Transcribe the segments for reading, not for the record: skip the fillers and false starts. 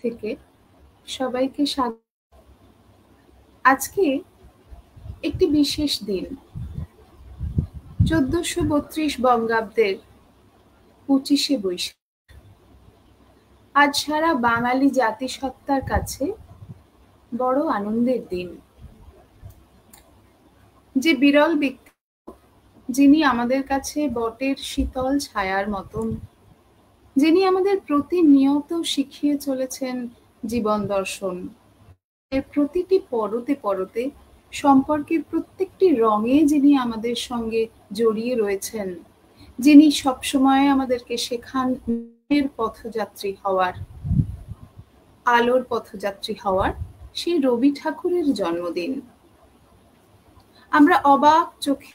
থেকে সবাইকে স্বাগত। আজকে একটি বিশেষ দিন, 1432 বঙ্গাব্দের 25শে বৈশাখ। আজ সারা বাঙালি জাতিসত্তার কাছে বড় আনন্দের দিন। যে বিরল ব্যক্তি, যিনি আমাদের কাছে বটের শীতল ছায়ার মতন, যিনি আমাদের প্রতিনিয়ত শিখিয়ে চলেছেন জীবন দর্শন, এর প্রতিটি পরতে পরতে, সম্পর্কের প্রত্যেকটি রঙে যিনি আমাদের সঙ্গে জড়িয়ে রয়েছেন, যিনি সবসময় আমাদেরকে শেখান ন্যায়ের পথযাত্রী হওয়ার, আলোর পথযাত্রী হওয়ার, সেই রবি ঠাকুরের জন্মদিন। আমরা অবাক চোখে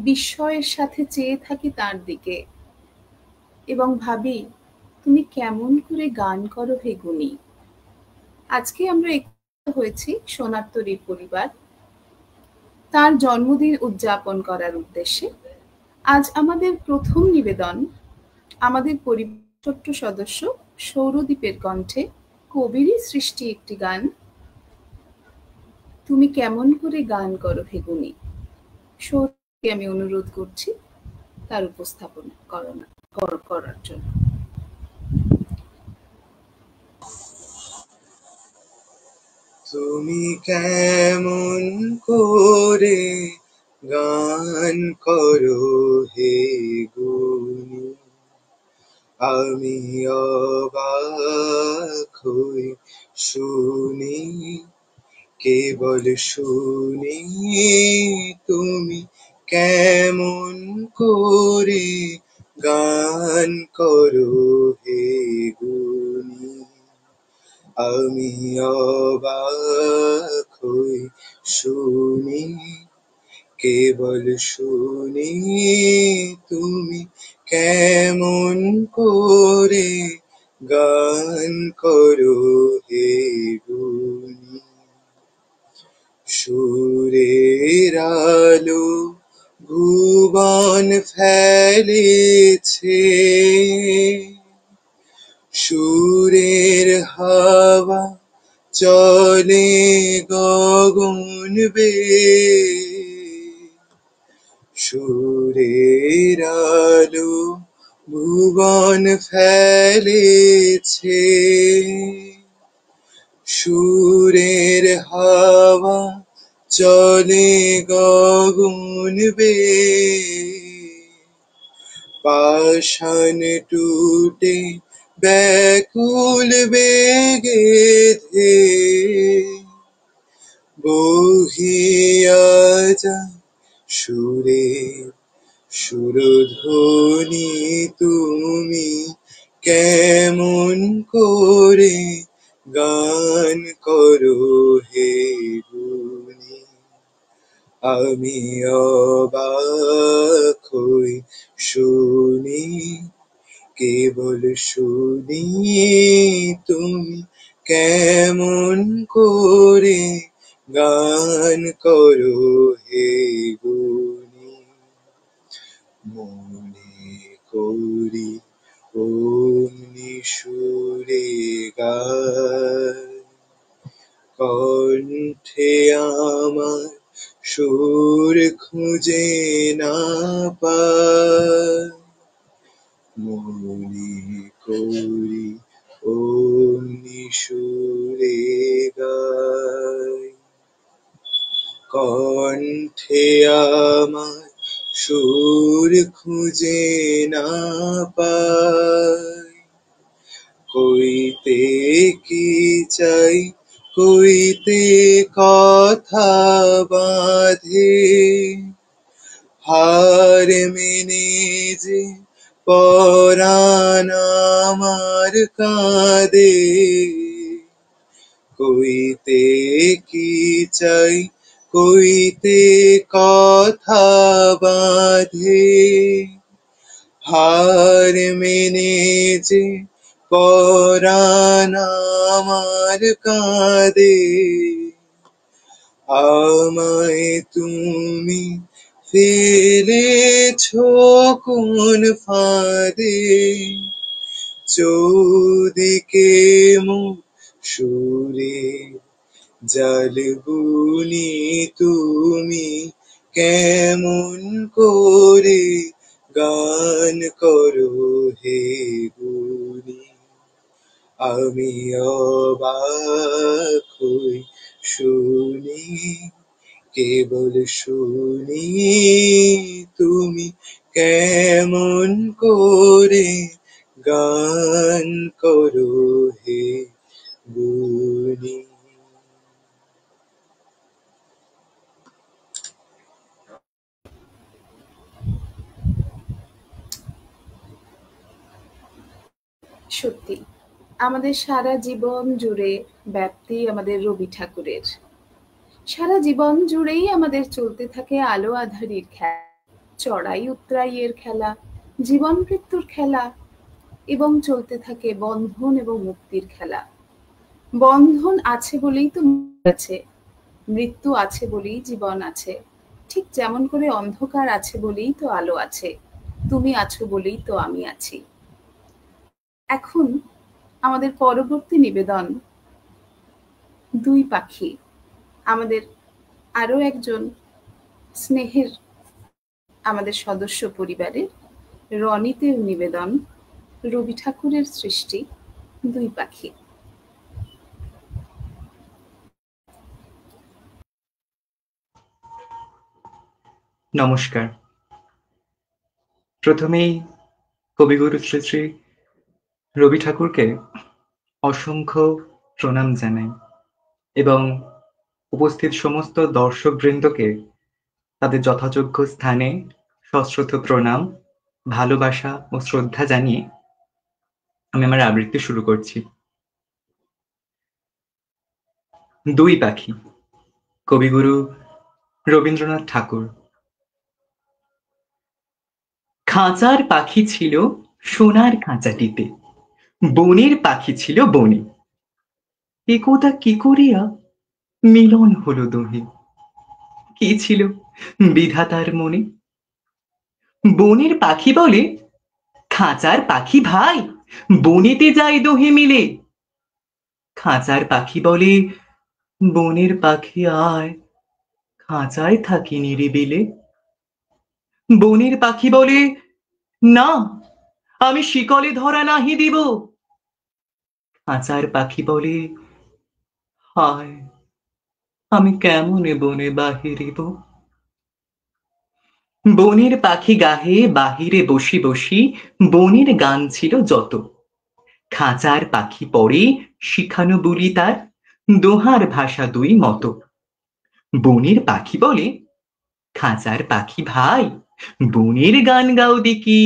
বিস্ময়ের সাথে চেয়ে থাকি তার দিকে এবং ভাবি, তুমি কেমন করে গান করো হে গুণী। আজকে আমরা একত্রিত হয়েছি সোনার তরীর পরিবার তার জন্মদিন উদযাপন করার উদ্দেশ্যে। আজ আমাদের প্রথম নিবেদন আমাদের পরিবার ছোট্ট সদস্য সৌরদীপের কণ্ঠে কবিরই সৃষ্টি একটি গান, তুমি কেমন করে গান করো হে গুণী। সৌরদীপকে আমি অনুরোধ করছি তার উপস্থাপন করার জন্য। তুমি কেমন করে গান করো হে গুণী, আমি অবাক হই শুনি, কেবল শুনি। তুমি কেমন করে গান করো হে গুণী, আমি অবাক হই শুনি, কেবল শুনি। তুমি কেমন করে গান করো হে গুণী। সুরের আলো ভুবন ফেলেছে, সুরের হাওয়া চলে গগন বেয়ে। সুরের আলো ভুবন ফেলেছে, সুরের হাওয়া চলে গগন বেয়ে। পাষাণ টুটে ব্যাকুল বেগে ধে বহিয়া যায় সুরের সুরধ্বনি। তুমি কেমন করে গান করো হে গুণী, আমি অবাক হই শুনি, কেবল শুনি। তুমি কেমন করে গান করো হে গুণী। মনে করি অমনি সুরে গায়, কণ্ঠে আমার সুর খুঁজে না পায়। মনে করি অমনি সুরে গায়, কণ্ঠে আমার সুর খুঁজে না পায়। কইতে কি চাই, কইতে কথা বাঁধে, হার মেনে যে পরাণ আমার কাঁদে। কইতে কি চাই, কইতে কথা বাঁধে, হার মেনে যে পরাণ আমার কাঁদে। আমায় তুমি ফেলেছো কোন ফাঁদে, চৌদিকে সুরে জালবুনি তুমি কেমন করে গান করো হে গুনি। আমি অবাক হই শুনি, কেবল শুনি তুমি কেমন করে গান করো হে গুনি। সত্যি আমাদের সারা জীবন জুড়ে ব্যাপ্তি আমাদের রবি ঠাকুরের। সারা জীবন জুড়েই আমাদের চলতে থাকে আলো আঁধারির খেলা, চড়াই উতরাইয়ের খেলা, জীবন মৃত্যুর খেলা, এবং চলতে থাকে বন্ধন এবং মুক্তির খেলা। বন্ধন আছে বলেই তো মৃত্যু আছে, মৃত্যু আছে বলেই জীবন আছে, ঠিক যেমন করে অন্ধকার আছে বলেই তো আলো আছে, তুমি আছো বলেই তো আমি আছি। এখন আমাদের পরবর্তী নিবেদন দুই পাখি, আমাদের আরো একজন স্নেহের আমাদের সদস্য পরিবারের রনিতের নিবেদন রবি ঠাকুরের সৃষ্টি দুই পাখি। নমস্কার। প্রথমেই কবিগুরু শ্রী শ্রী রবি ঠাকুরকে অসংখ্য প্রণাম জানাই এবং উপস্থিত সমস্ত দর্শকবৃন্দকে তাদের যথাযোগ্য স্থানে সশ্রদ্ধ প্রণাম, ভালোবাসা ও শ্রদ্ধা জানিয়ে আমি আমার আবৃত্তি শুরু করছি। দুই পাখি, কবিগুরু রবীন্দ্রনাথ ঠাকুর। খাঁচার পাখি ছিল সোনার খাঁচাটিতে, বনের পাখি ছিল বনে, একথা কি করিয়া মিলন হলো দোহে। কি ছিল বিধাতার মনে? বনের পাখি বলে, খাঁচার পাখি ভাই, বনেতে যাই দোহে মিলে। খাঁচার পাখি বলে, বনের পাখি আয়, খাঁচায় থাকি নিরিবিলে। বনের পাখি বলে, না, আমি শিকলে ধরা নাহি দিব। খাঁচার পাখি বলে, হায়, আমি কেমনে বনে বাহিরিব। বনের পাখি গাহে বাহিরে বসি বসি বনের গান ছিল যত। খাঁচার পাখি পড়ে শিখানো বলি তার, দোহার ভাষা দুই মতো। বনের পাখি বলে, খাঁচার পাখি ভাই, বনের গান গাও দেখি।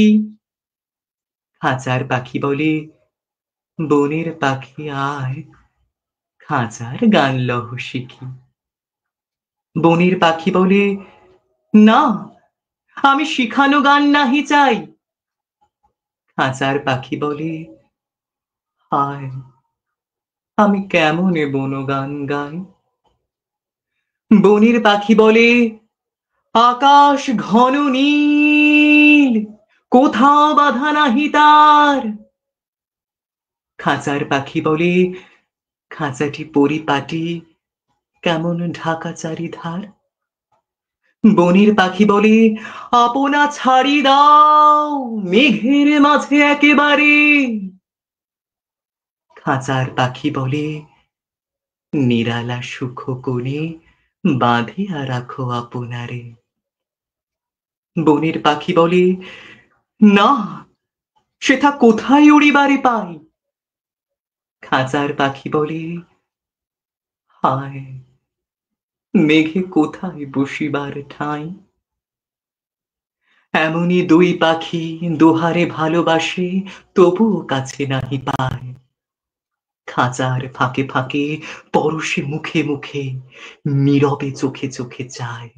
খাঁচার পাখি বলে, বনের পাখি আয়, খাঁচার গান লহ শিখি। বনের পাখি বলে, না, আমি শিখানো গান নাহি চাই। খাঁচার পাখি বলে, হায়, আমি কেমনে বনগান গাই। বনের পাখি বলে, আকাশ ঘন নীল, কোথাও বাধা নাহি তার। খাঁচার পাখি বলে, খাঁচাটি পরিপাটি, কেমন ঢাকা চারিধার। বনের পাখি বলে, আপনা ছাড়ি দাও, মেঘের মাঝে একেবারে। খাঁচার পাখি বলে, নিরালা সুখ কোণে বাঁধিয়া রাখো আপনারে। বনের পাখি বলে, না, সেথা কোথায় উড়িবারে পাই। খাঁচার পাখি বলে, হায়, মেঘে কোথায় বসিবার ঠাঁই। এমনই দুই পাখি দোহারে ভালোবাসে, তবুও কাছে নাহি পায়। খাঁচার ফাঁকে ফাঁকে, পরশে মুখে মুখে, নীরবে চোখে চোখে চায়।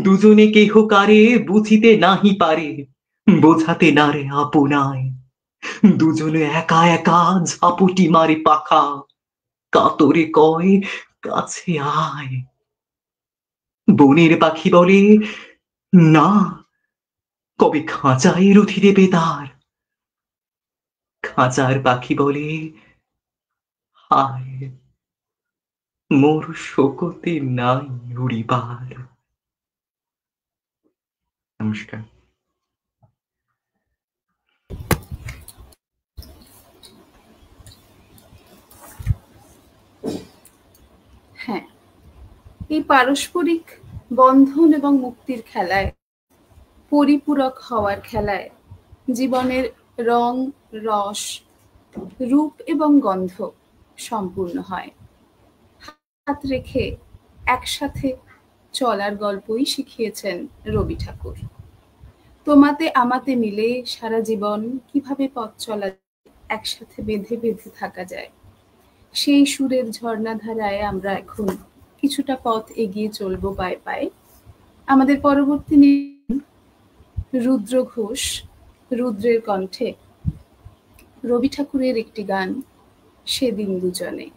দুজনে কেহ কারে বুঝিতে নাহি পারে, বোঝাতে নারে আপনায়। দুজনে একা একা ঝাপটি মারে পাখা, কাতরে কয়, কাছে আয়। বনের পাখি বলে, না, কবে খাঁচায় রুধি দেবে তার। খাঁচার পাখি বলে, হায় মোর শোকতে নাই উড়িবার। নমস্কার। হ্যাঁ, এই পারস্পরিক বন্ধন এবং মুক্তির খেলায়, পরিপূরক হওয়ার খেলায় জীবনের রং, রস, রূপ এবং গন্ধ সম্পূর্ণ হয়। হাত রেখে একসাথে চলার গল্পই শিখিয়েছেন রবি ঠাকুর। তোমাতে আমাতে মিলে সারা জীবন কিভাবে পথ চলা একসাথে বেঁধে বেঁধে থাকা যায়, সেই সুরের ঝর্ণাধারায় আমরা এখন কিছুটা পথ এগিয়ে চলবো পায়ে পায়ে। আমাদের পরবর্তী রুদ্র ঘোষ, রুদ্রের কণ্ঠে রবি ঠাকুরের একটি গান, সেদিন দুজনে।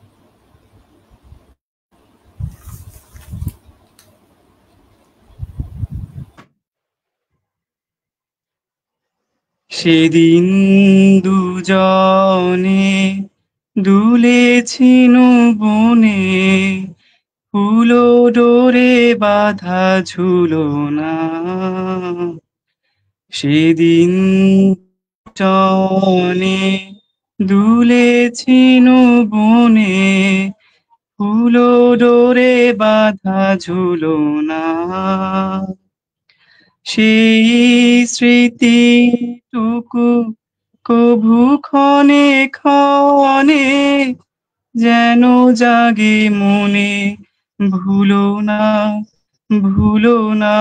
সেদিন দুজনে দুলেছিল বনে, ফুলো ডোরে বাঁধা ঝুলনা। সেদিন দুজনে দুলেছিল বনে, ফুলো ডোরে বাঁধা ঝুলনা। সেই স্মৃতিটুকু কভু ক্ষণে ক্ষণে যেন জাগে মনে, ভুলো না, ভুলো না,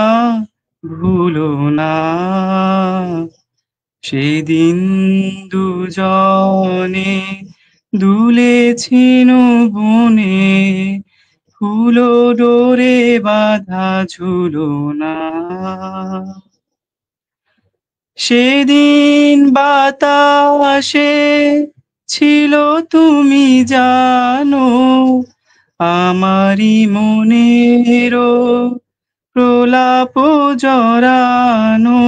ভুলো না। সেদিন দুজনে দুলেছিল বনে, ফুলো ডোরে বাঁধা ঝুলনা। সেদিন বাতাসে ছিল তুমি জানো, আমারি মনেরও প্রলাপ জড়ানো।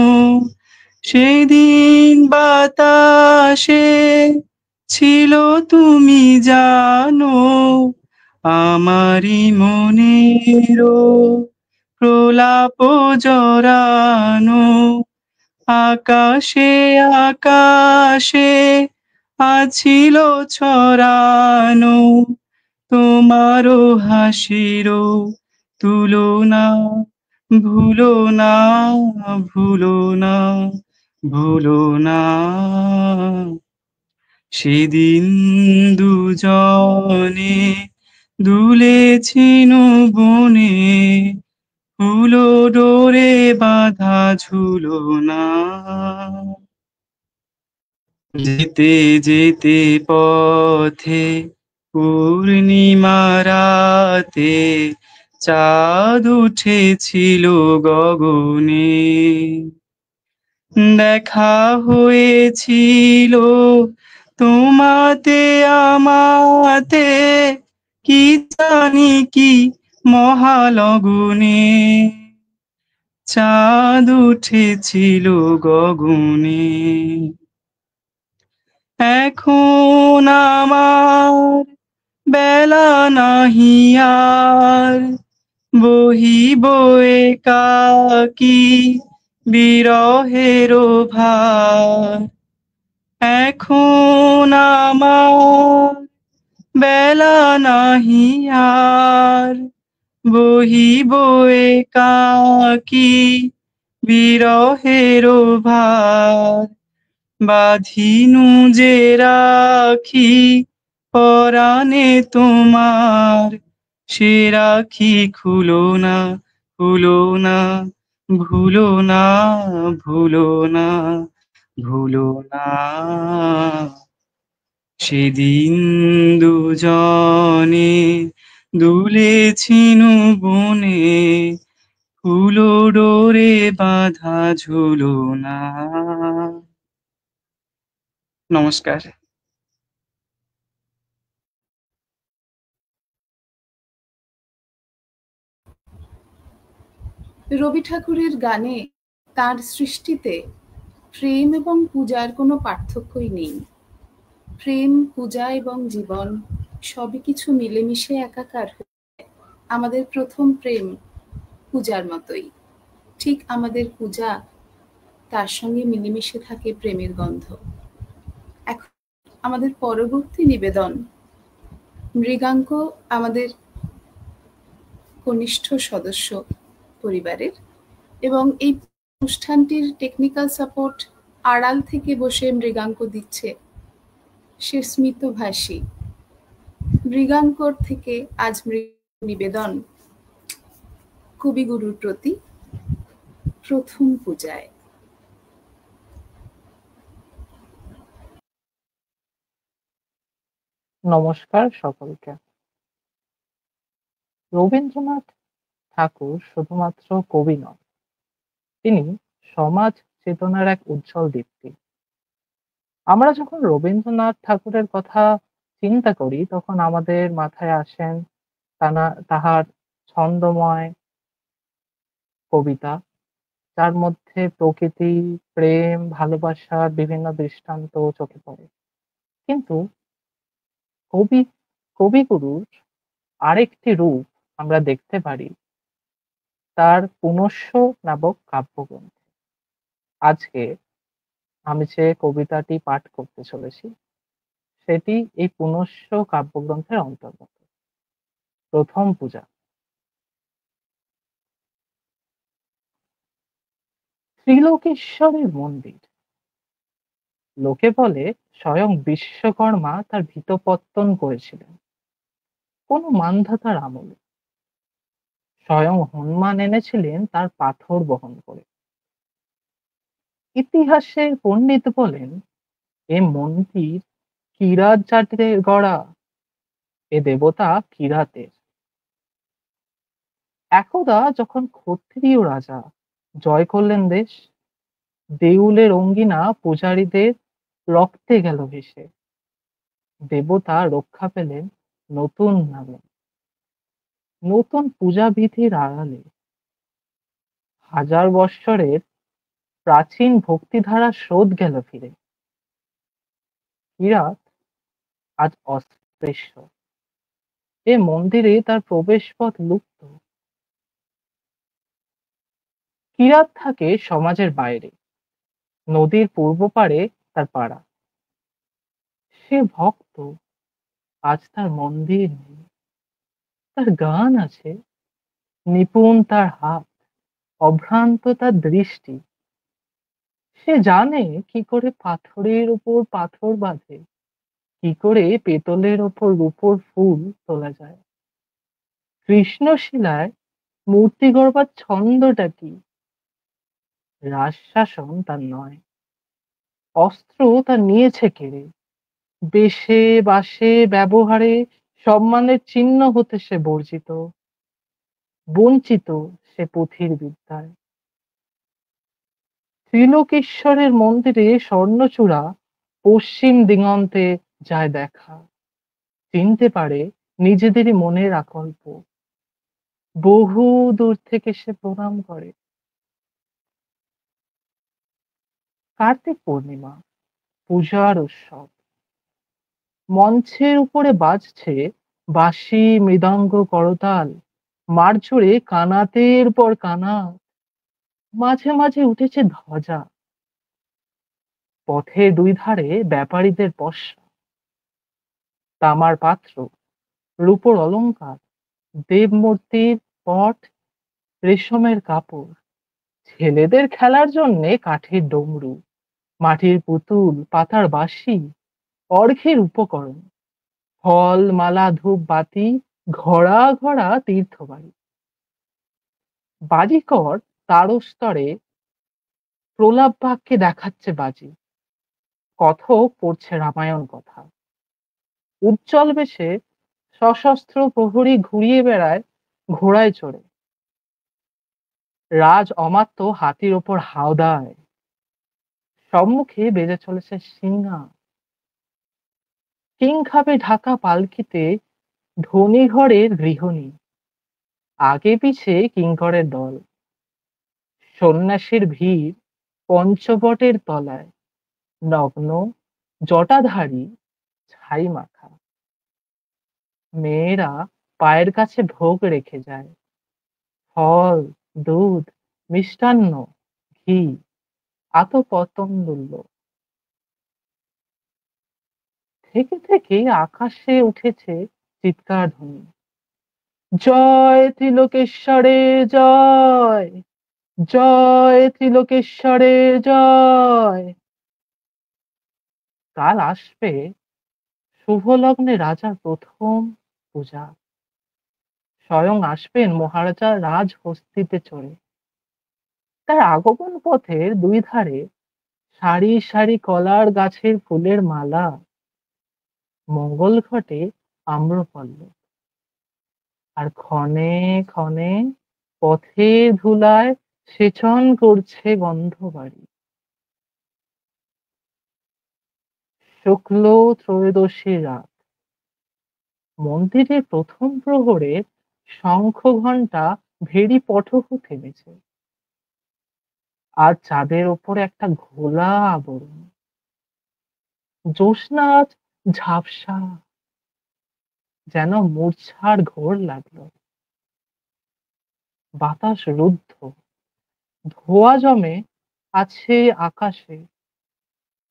সেদিন বাতাসে ছিল তুমি জানো, আমারি মনেরও প্রলাপ জড়ানো। আকাশে আকাশে আছিল ছড়ানো, তোমারও হাসিরও তুলনা। ভুলো না, ভুলো না, ভুলো না। সেদিন দুজনে দুলেছিল বনে, ফুলো ডোরে বাঁধা ঝুলনা। যেতে যেতে পথে পূর্ণিমা রাতে চাঁদ উঠেছিল গগনে। দেখা হয়েছিল তোমাতে আমাতে, কি জানি কি মহালগনে। চাঁদ উঠেছিল গগনে। এখন আমার বেলা নাহি আর, বহিব একাকী বিরহের ভার। এখন আমার বেলা নাহি আর, বহিব একাকী বিরহের ভার। বাঁধিনু যে রাখি পরাণে তোমার, সে রাখি খুলো না, খুলো না, ভুলো না, ভুলো না, ভুলো না। সেদিন দুজনে দুলেছিল বনে, ফুলো ডোরে বাঁধা ঝুলনা। নমস্কার। রবি ঠাকুরের গানে, তার সৃষ্টিতে প্রেম এবং পূজার কোনো পার্থক্যই নেই। প্রেম, পূজা এবং জীবন সবই কিছু মিলেমিশে একাকার হয়ে আমাদের প্রথম প্রেম পূজার মতোই। ঠিক আমাদের পূজা, তার সঙ্গে মিলেমিশে থাকে প্রেমের গন্ধ। এখন আমাদের পরবর্তী নিবেদন, মৃগাঙ্ক আমাদের কনিষ্ঠ সদস্য পরিবারের, এবং এই অনুষ্ঠানটির টেকনিক্যাল সাপোর্ট আড়াল থেকে বসে মৃগাঙ্ক দিচ্ছে সে স্মিতভাষী। মৃগাঙ্কর থেকে আজ নিবেদন কবিগুরুর প্রতি প্রথম পূজায়। নমস্কার সকলকে। রবীন্দ্রনাথ ঠাকুর শুধুমাত্র কবি নন, তিনি সমাজ চেতনার এক উজ্জ্বল দীপ্তি। আমরা যখন রবীন্দ্রনাথ ঠাকুরের কথা চিন্তা করি তখন আমাদের মাথায় আসেন তাহার ছন্দময় কবিতা, যার মধ্যে প্রকৃতি, প্রেম, ভালোবাসার বিভিন্ন দৃষ্টান্ত চোখে পড়ে। কিন্তু কবিগুরুর আরেকটি রূপ আমরা দেখতে পারি তার পুনশ্চ নামক কাব্যগ্রন্থে। আজকে আমি যে কবিতাটি পাঠ করতে চলেছি সেটি এই পুনশ্চ কাব্যগ্রন্থের অন্তর্গত, প্রথম পূজা। ত্রিলোকেশ্বরের মন্দির। লোকে বলে স্বয়ং বিশ্বকর্মা তার ভিতপত্তন করেছিলেন কোন মান্ধাতার আমলে। স্বয়ং হনুমান এনেছিলেন তার পাথর বহন করে। ইতিহাসের পণ্ডিত বলেন এ মন্দির কিরাত জাতির গড়া, এ দেবতা কিরাতের। একদা যখন ক্ষত্রিয় রাজা জয় করলেন দেশ, দেউলের অঙ্গিনা পূজারীদের রক্তে গেল ভেসে। দেবতা রক্ষা পেলেন নতুন নামে, নতুন পূজাবিধির আড়ালে। হাজার বৎসরের প্রাচীন ভক্তিধারা স্রোত গেল ফিরে। কিরাত আজ অস্পৃশ্য, এ মন্দিরে তার প্রবেশ পথ লুপ্ত। কিরাত থাকে সমাজের বাইরে, নদীর পূর্ব পারে তার পাড়া। সে ভক্ত, আজ তার মন্দির নেই। তার গান আছে, নিপুণ তার হাত, অভ্রান্ত তার দৃষ্টি। সে জানে কি করে পাথরের উপর পাথর বাঁধে, কি করে পেতলের ওপর রূপোর ফুল তোলা যায়। কৃষ্ণশিলায় মূর্তি গড়বার ছন্দটা কি? রাজশাসন তার নয়, অস্ত্র তার নিয়েছে কেড়ে। বেশে বাসে ব্যবহারে সম্মানের চিহ্ন হতে সে বর্জিত, বঞ্চিত সে পুঁথির বিদ্যায়। ত্রিলোকেশ্বরের মন্দিরে স্বর্ণচূড়া পশ্চিম দিগন্তে যায় দেখা, চিনতে পারে নিজেদেরই মনের আকল্প। বহু দূর থেকে সে প্রণাম করে। কার্তিক পূর্ণিমা, পূজার উৎসব। মঞ্চের উপরে বাজছে বাঁশি, মৃদঙ্গ, করতাল। মাঠ জুড়ে কানাতের পর কানাত, মাঝে মাঝে উঠেছে ধ্বজা। পথের দুই ধারে ব্যাপারীদের পসরা। তামার পাত্র, রূপোর অলংকার, দেবমূর্তির পট, রেশমের কাপড়। ছেলেদের খেলার জন্যে কাঠের ডমরু, মাটির পুতুল, পাতার বাঁশি, অর্ঘ্যের উপকরণ। ফল, মালা, ধূপ, বাতি, ঘড়া ঘড়া তীর্থবাড়ি। বাজিকর তারস্তরে প্রলাপ বাক্যে দেখাচ্ছে বাজি, কথক পড়ছে রামায়ণ কথা। উজ্জ্বল বেশে সশস্ত্র প্রহরী ঘুরিয়ে বেড়ায় ঘোড়ায় চড়ে। রাজ অমাত্য হাতির ওপর হাওদায়, সম্মুখে বেজে চলেছে সিংহা। কিংখাবে ঢাকা পালকিতে ধনী ঘরের গৃহিণী, আগে পিছে কিঙ্করের দল। সন্ন্যাসীর ভিড় পঞ্চবটের তলায়, নগ্ন জটাধারী ছাই মাখা। মেয়েরা পায়ের কাছে ভোগ রেখে যায়, ফল, দুধ, মিষ্টান্ন, ঘি, আতপতঙ্গুল্য। থেকে থেকে আকাশে উঠেছে চিৎকার ধ্বনি, জয় ত্রিলোকেশ্বরে জয়, জয় ত্রিলোকেশ্বরে জয়। কাল আসবে শুভ লগ্নে রাজার প্রথম পূজা। স্বয়ং আসবেন মহারাজা রাজহস্তিতে চড়ে। তার আগমন পথের দুই ধারে সারি সারি কলার গাছের ফুলের মালা, মঙ্গল ঘটে আম্রপল্লব। আর ক্ষণে ক্ষণে পথের ধুলায় সেচন করছে গন্ধবাড়ি। শুক্ল ত্রয়োদশী রাত, মন্দিরের প্রথম প্রহরের শঙ্খ ঘণ্টা ভেরি পটহ থেমেছে। আর চাঁদের ওপরে একটা ঘোলা আবরণ। জ্যোৎস্না আজ ঝাপসা, যেন মূর্ছার ঘোর লাগলো। বাতাস রুদ্ধ, ধোঁয়া জমে আছে আকাশে।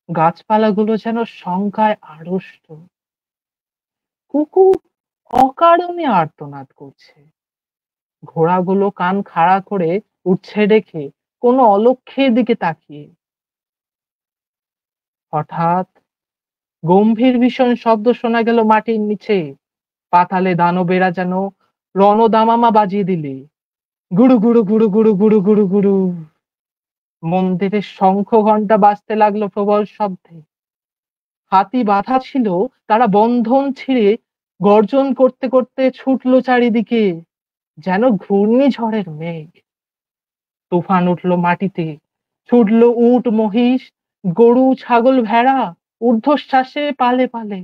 গাছপালাগুলো যেন শঙ্কায় আড়ষ্ট। কুকুর অকারণে আর্তনাদ করছে। ঘোড়াগুলো কান খাড়া করে উঠছে রেখে কোনো অলক্ষ্যের দিকে তাকিয়ে। হঠাৎ গম্ভীর ভীষণ শব্দ শোনা গেল মাটির নিচে। পাতালে দানবেরা যেন রণদামামা বাজিয়ে দিলে। গুড়ু গুড়ু গুড়ু গুড়ু গুড়ু গুড়ু গুড়ু। মন্দিরের শঙ্খ ঘণ্টা বাজতে লাগলো প্রবল শব্দে। হাতি বাঁধা ছিল, তারা বন্ধন ছিঁড়ে গর্জন করতে করতে ছুটলো চারিদিকে, যেন ঘূর্ণিঝড়ের মেঘ। তুফান উঠলো মাটিতে, ছুটলো উট মহিষ, গরু ছাগল ভেড়া, ঊর্ধ্বশ্বাসে পালে পালে।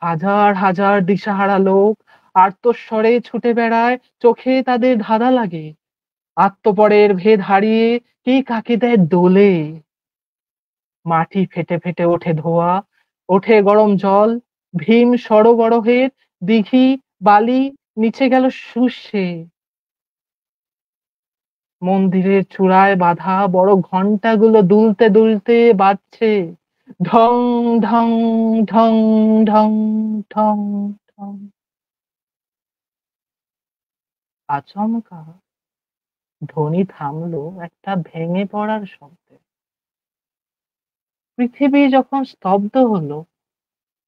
হাজার হাজার দিশাহারা লোক আর্তস্বরে ছুটে বেড়ায়, চোখে তাদের ধাঁধা লাগে। আত্মপরের ভেদ হারিয়ে কে কাকে দেয় দোলে। মাটি ফেটে ফেটে ওঠে ধোঁয়া, ওঠে গরম জল। ভীম সরোবরের দিঘি বালি নিচে গেল শুষে। মন্দিরের চূড়ায় বাঁধা বড় ঘণ্টাগুলো দুলতে দুলতে বাজছে, ঢং ঢং ঢং ঢং ঢং ঢং। আচমকা ধ্বনি থামলো একটা ভেঙে পড়ার শব্দে। পৃথিবী যখন স্তব্ধ হলো,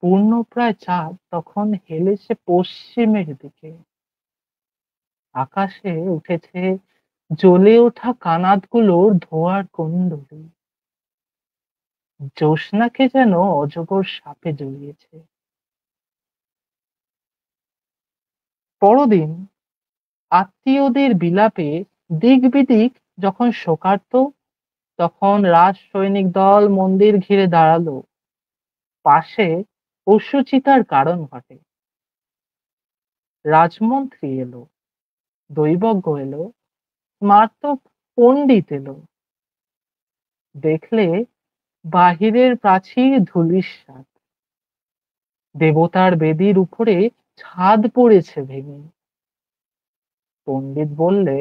পূর্ণপ্রায় চাঁদ তখন হেলেছে পশ্চিমের দিকে। আকাশে উঠেছে জ্বলে ওঠা কানাতগুলোর ধোঁয়ার কুণ্ডলী। জ্যোৎস্নাকে যেন অজগর সাপে জড়িয়েছে। পরদিন আত্মীয়দের বিলাপে দিক বিদিক যখন শোকার্ত, তখন রাজ সৈনিক দল মন্দির ঘিরে দাঁড়ালো। পাশে অসুচিতার কারণ ঘটে। রাজমন্ত্রী এলো, দৈবজ্ঞ এলো, স্মার্ত পণ্ডিত এলো। দেখলে বাহিরের প্রাচীর ধূলিসাৎ, দেবতার বেদির উপরে ছাদ পড়েছে ভেঙে। পণ্ডিত বললে,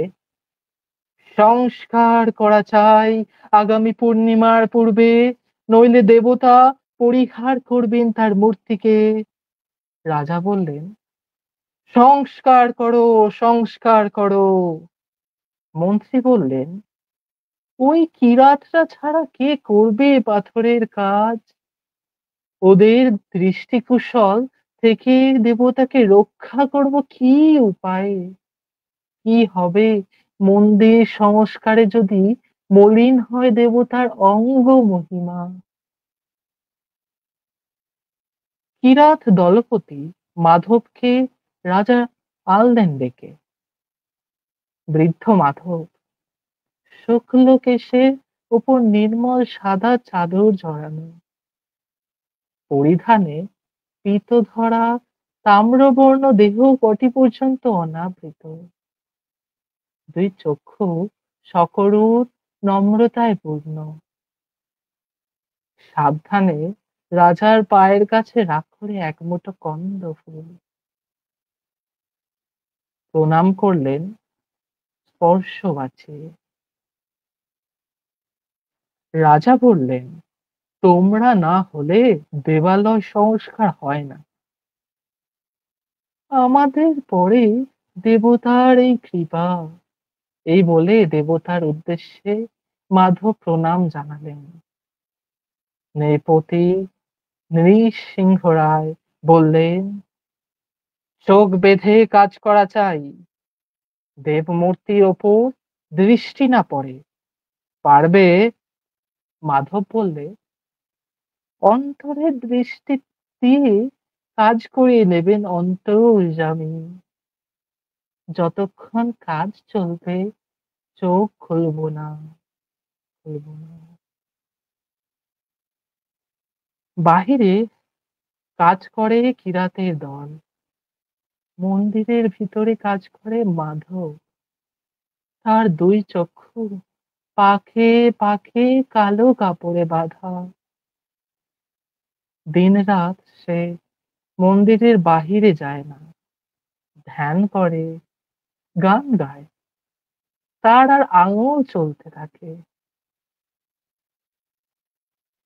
সংস্কার করা চাই আগামী পূর্ণিমার পূর্বে, নইলে দেবতা পরিহার করবেন তার মূর্তিকে। রাজা বললেন, সংস্কার করো, সংস্কার করো। মন্ত্রী বললেন, ওই কিরাতরা ছাড়া কে করবে পাথরের কাজ? ওদের দৃষ্টিকুশল থেকে দেবতাকে রক্ষা করব কি উপায়ে? কি হবে মন্দির সংস্কারে যদি মলিন হয় দেবতার অঙ্গ মহিমা? কিরাত দলপতি মাধবকে রাজা আলদেন ডেকে। বৃদ্ধ মাধব শুক্ল কেশের উপর নির্মল সাদা চাদর জড়ানো, পরিধানে পীত ধরা তাম্রবর্ণ দেহ কটি পর্যন্ত অনাবৃত। দুই চক্ষু সকরুর নম্রতায় পূর্ণ। সাবধানে রাজার পায়ের কাছে রাগ করে এক মুঠো কন্দ ফুল প্রণাম করলেন স্পর্শ বাঁচিয়ে। রাজা বললেন, তোমরা না হলে দেবালয় সংস্কার হয় না। আমাদের পরে দেবতার এই কৃপা। এই বলে দেবতার উদ্দেশ্যে মাধব প্রণাম জানালেন। নৃপতি নৃসিংহ রায় বললেন, চোখ বেঁধে কাজ করা চাই, দেবমূর্তির ওপর দৃষ্টি না পড়ে। পারবে? মাধব বললে, অন্তরের দৃষ্টি দিয়ে কাজ করিয়ে নেবেন অন্তর্যামী। যতক্ষণ কাজ চলবে চোখ খুলব না, খুলব না। বাহিরে কাজ করে কিরাতের দল, মন্দিরের ভিতরে কাজ করে মাধব। তার দুই চক্ষু পাখে পাখে কালো কাপড়ে বাঁধা। দিনরাত সে মন্দিরের বাহিরে যায় না, ধ্যান করে, গান গায়। তার আর আঙুল চলতে থাকে।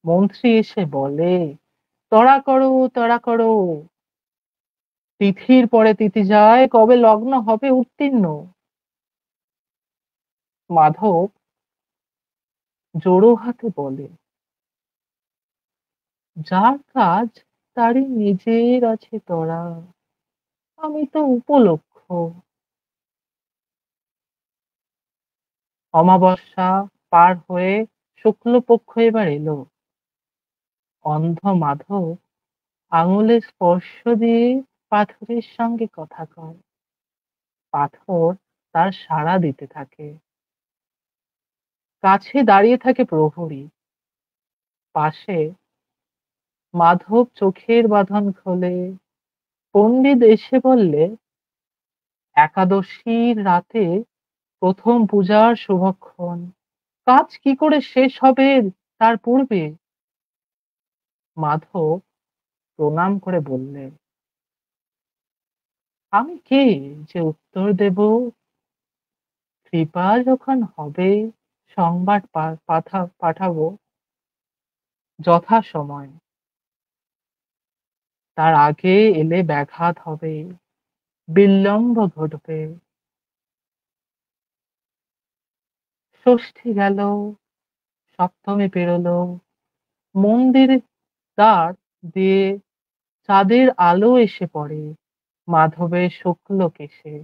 মন্ত্রী এসে বলে, তড়া করো, তড়া করো, তিথির পরে তিথি যায়, কবে লগ্ন হবে উত্তীর্ণ। মাধব জোড়ো হাতে বলে, যার কাজ তারই নিজের আছে তড়া, আমি তো উপলক্ষ। অমাবস্যা পার হয়ে শুক্লপক্ষ এবার এলো। অন্ধ মাধব আঙুলে স্পর্শ দিয়ে পাথরের সঙ্গে কথা কয়। পাথর তার সাড়া দিতে থাকে। কাছে দাঁড়িয়ে থাকে প্রহরী। পাশে মাধব চোখের বাঁধন খোলে। পণ্ডিত এসে বললে, একাদশীর রাতে প্রথম পূজার শুভক্ষণ, কাজ কি করে শেষ হবে তার পূর্বে। মাধব প্রণাম করে বললে, আমি কে যে উত্তর দেব। কৃপা যখন হবে সংবাদ পাঠাবো যথা সময়। তার আগে এলে ব্যাঘাত হবে, বিলম্ব ঘটবে। ষষ্ঠী গেল, সপ্তমী পেরোলো, মন্দির দ্বার দিয়ে চাঁদের আলো এসে পড়ে মাধবের শুক্ল কেশে।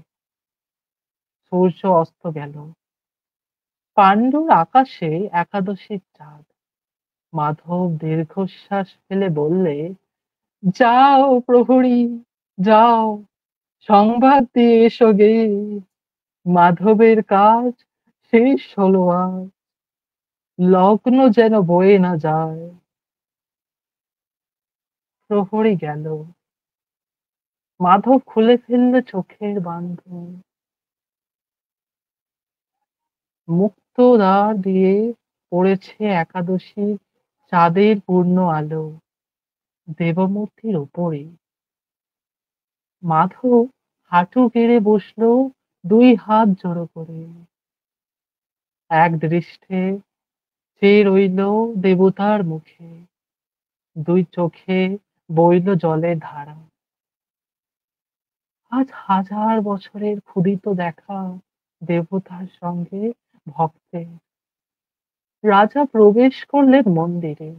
সূর্য অস্ত গেল। পাণ্ডুর আকাশে একাদশীর চাঁদ। মাধব দীর্ঘশ্বাস ফেলে বললে, যাও প্রহরী, যাও, সংবাদ দিয়ে এসো গে, মাধবের কাজ শেষ হলো আজ, লগ্ন যেন বয়ে না যায়। প্রহরী গেল। মাধব খুলে ফেলল চোখের বাঁধন। মুক্ত দ্বার দিয়ে পড়েছে একাদশী চাঁদের পূর্ণ আলো দেবমূর্তির ওপরে। মাধব হাঁটু গেড়ে বসলো, দুই হাত জড়ো করে। এক দৃষ্টে চেয়ে রইল দেবতার মুখে। দুই চোখে বইল জলের ধারা। আজ হাজার বছরের ক্ষুদিত দেখা দেবতার সঙ্গে ভক্তের। রাজা প্রবেশ করলেন মন্দিরে।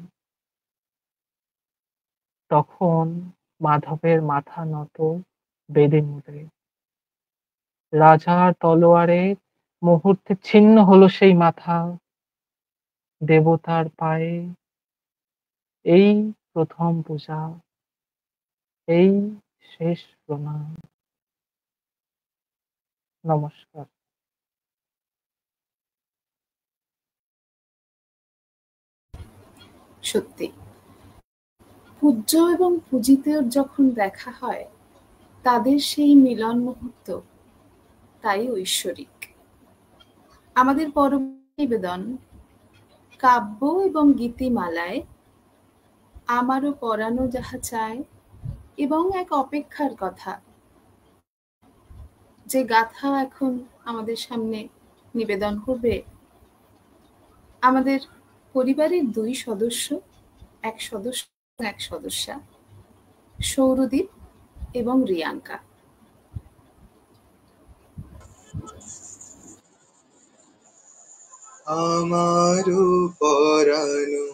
তখন মাধবের মাথা নত বেদে মূলে। রাজার তলোয়ারে মুহূর্তে ছিন্ন হলো সেই মাথা। দেবতার পায়ে এই প্রথম পূজা, এই শেষ প্রণাম। নমস্কার। সত্যি পূজ্য এবং পূজিতের যখন দেখা হয় তাদের সেই মিলন মুহূর্ত তাই ঐশ্বরিক। আমাদের পরবর্তী নিবেদন কাব্য এবং গীতিমালায় আমারও পরানো যাহা চায়, এবং এক অপেক্ষার কথা, যে গাথা এখন আমাদের সামনে নিবেদন করবে আমাদের পরিবারের 2 সদস্য, এক সদস্য এক সদস্যা, সৌরদীপ এবং রিয়াঙ্কা। আমারও পরানো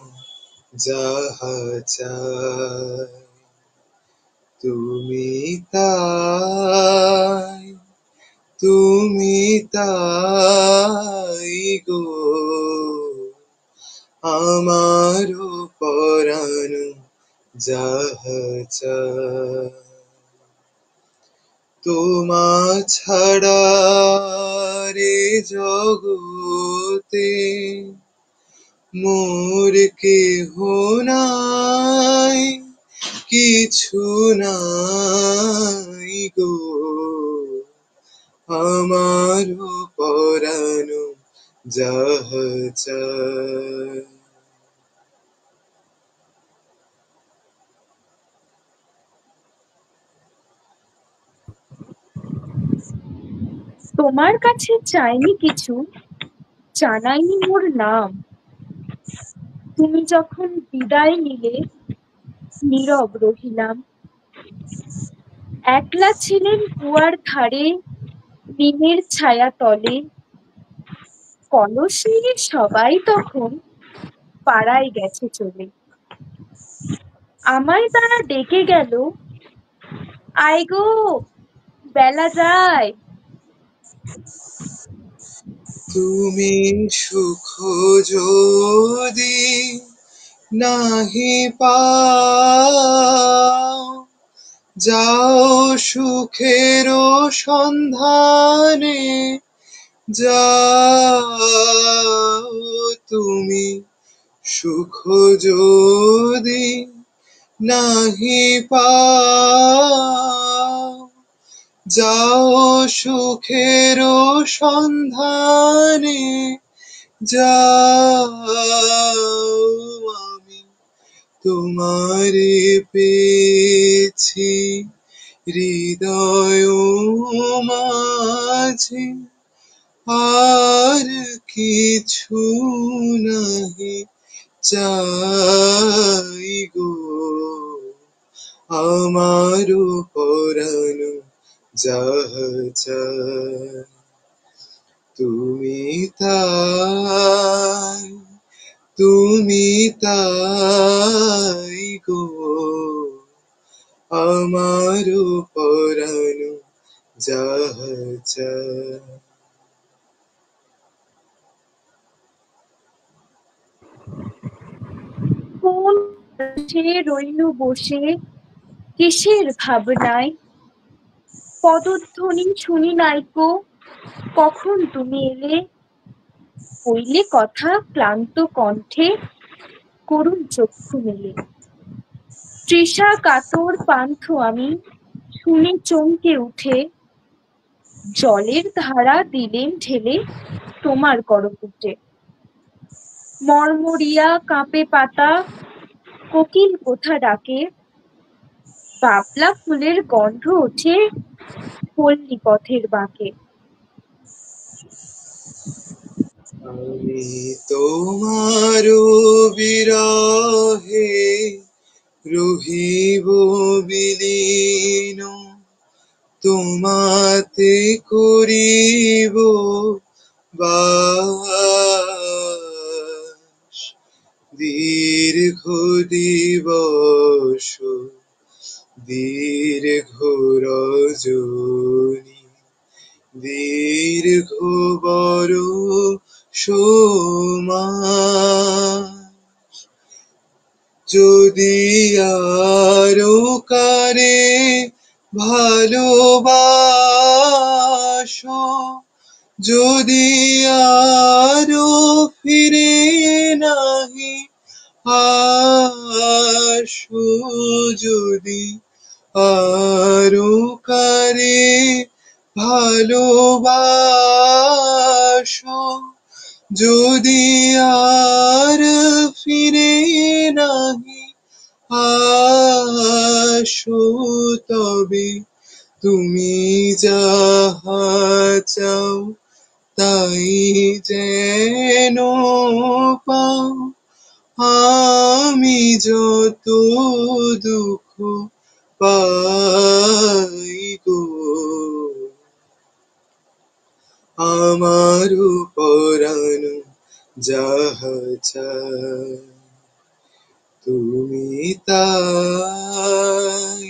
যাহা চায়, তুমি তাই, তুমি তাই গো। আমারও পরানো যাহা চায়, তোমা ছাড়া রে জগতে মোর কেহ নাই, কিছু নাই গো। আমারও পরানো যাহা চায়। তোমার কাছে চাইনি কিছু, জানাইনি মোর নাম। তুমি যখন বিদায় নিলে নীরব রহিলাম। একলা ছিলেন কুয়ার ধারে নিমের ছায়া তলে, কলস নিয়ে সবাই তখন পাড়ায় গেছে চলে। আমায় তারা ডেকে গেল, আয় গো বেলা যায়। তুমি সুখ যদি নাহি পাও, যাও সুখের সন্ধানে, যাও তুমি সুখ যদি নাহি পাও, যাও সুখের সন্ধানে, যাও আমি তোমারে পেয়েছি হৃদয় মাঝে, আর কিছু নাহি চাই গো। আমারও পরানো যাহা চায়, তুমি তাই, তুমি তাই গো। আমারও পরানো যাহা চায়। কোন রইলু বসে কিসের ভাবনায়, পদধ্বনি শুনি নাইকো, কখন তুমি এলে। কইলে কথা ক্লান্ত কণ্ঠে, করুণ চক্ষু মেলে। তৃষা কাতর পান্থ আমি, শুনে চমকে উঠে, জলের ধারা দিলেম ঢেলে তোমার করপুটে। মরমরিয়া কাঁপে পাতা, কোকিল কোথা ডাকে, বাবলা ফুলের গন্ধ ওঠে পল্লী পথের বাঁকে। আমি তোমার বিরহে রহিব বিলীন, তোমাতে করিব বাস। দীর্ঘ দিবস দীর্ঘ রজনী, দীর্ঘ বরষমাস, যদি আরো কারে ভালোবাসো, যদি আরো ফিরে নাহি আসো, যদি আরো কারে ভালোবাসো, যদি আর ফিরে নাহি আসো তবে তুমি যাহা চাও তাই যেন পাও, আমি যত দুঃখ পাই গো, আমার পরাণ যাহা চায় তুমি তাই,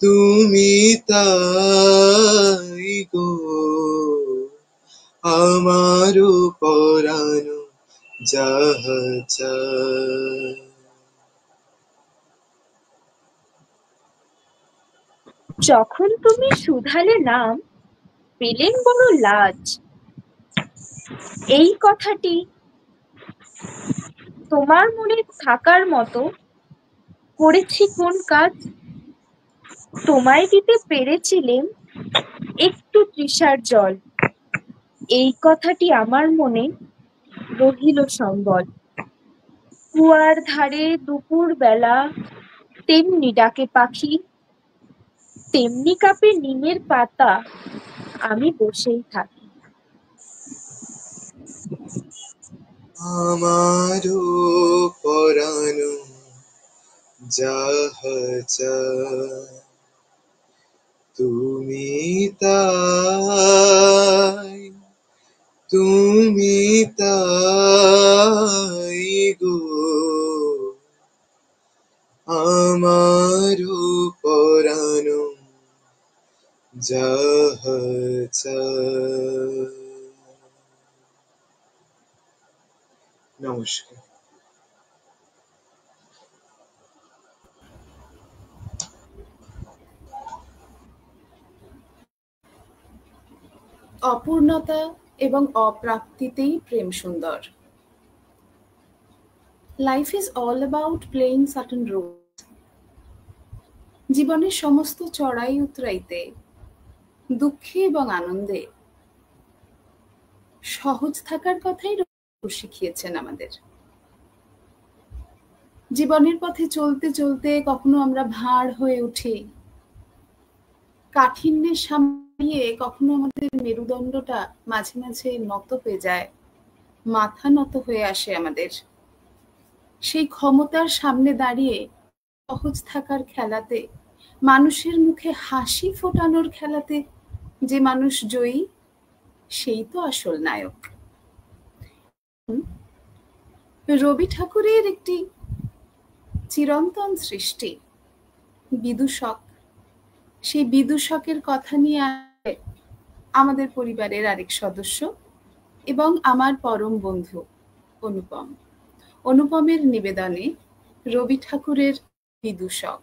তুমি তাই গো, আমার পরাণ যাহা চায়। যখন তুমি শুধালে নাম পেলেন বড় লাজ, এই কথাটি তোমার মনে থাকার মতো করেছি কোন কাজ? তোমায় দিতে পেরেছিলেম একটু তৃষার জল, এই কথাটি আমার মনে রহিল সম্বল। কুয়ার ধারে দুপুর বেলা তেমনি ডাকে পাখি, তেমনি কাপে নিমের পাতা, আমি বসেই থাকি। আমার পরাণ যাহা চায় তুমি তাই, তুমি তাই গো, আমার পরাণ যাহা চায়। নমস্কার। অপূর্ণতা এবং অপ্রাপ্তিতেই প্রেম সুন্দর। Life is all about playing certain role. জীবনের সমস্ত চড়াই উতরাইতে, দুঃখে এবং আনন্দে সহজ থাকার কথাই শিখিয়েছেন আমাদের। জীবনের পথে চলতে চলতে কখনো আমরা ভার হয়ে উঠি, কাঠিন্যের সামনে কখনো আমাদের মেরুদণ্ডটা মাঝে মাঝে নত হয়ে যায়, মাথা নত হয়ে আসে আমাদের। সেই ক্ষমতার সামনে দাঁড়িয়ে সহজ থাকার খেলাতে, মানুষের মুখে হাসি ফোটানোর খেলাতে যে মানুষ জয়ী, সেই তো আসল নায়ক। রবি ঠাকুরের একটি চিরন্তন সৃষ্টি বিদূষক, সেই বিদূষকের কথা নিয়ে আমাদের পরিবারের আরেক সদস্য এবং আমার পরম বন্ধু অনুপমের নিবেদনে রবি ঠাকুরের বিদূষক।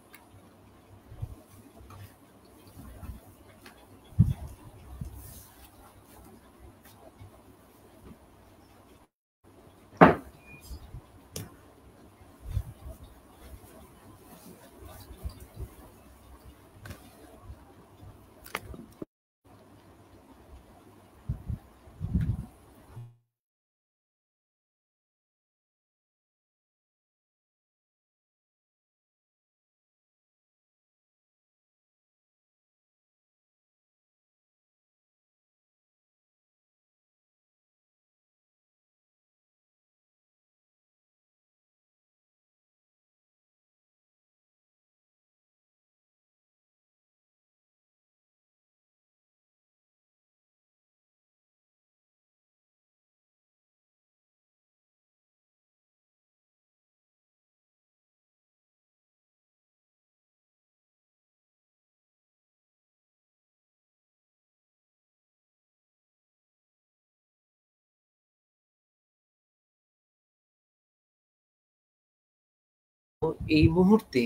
এই মুহূর্তে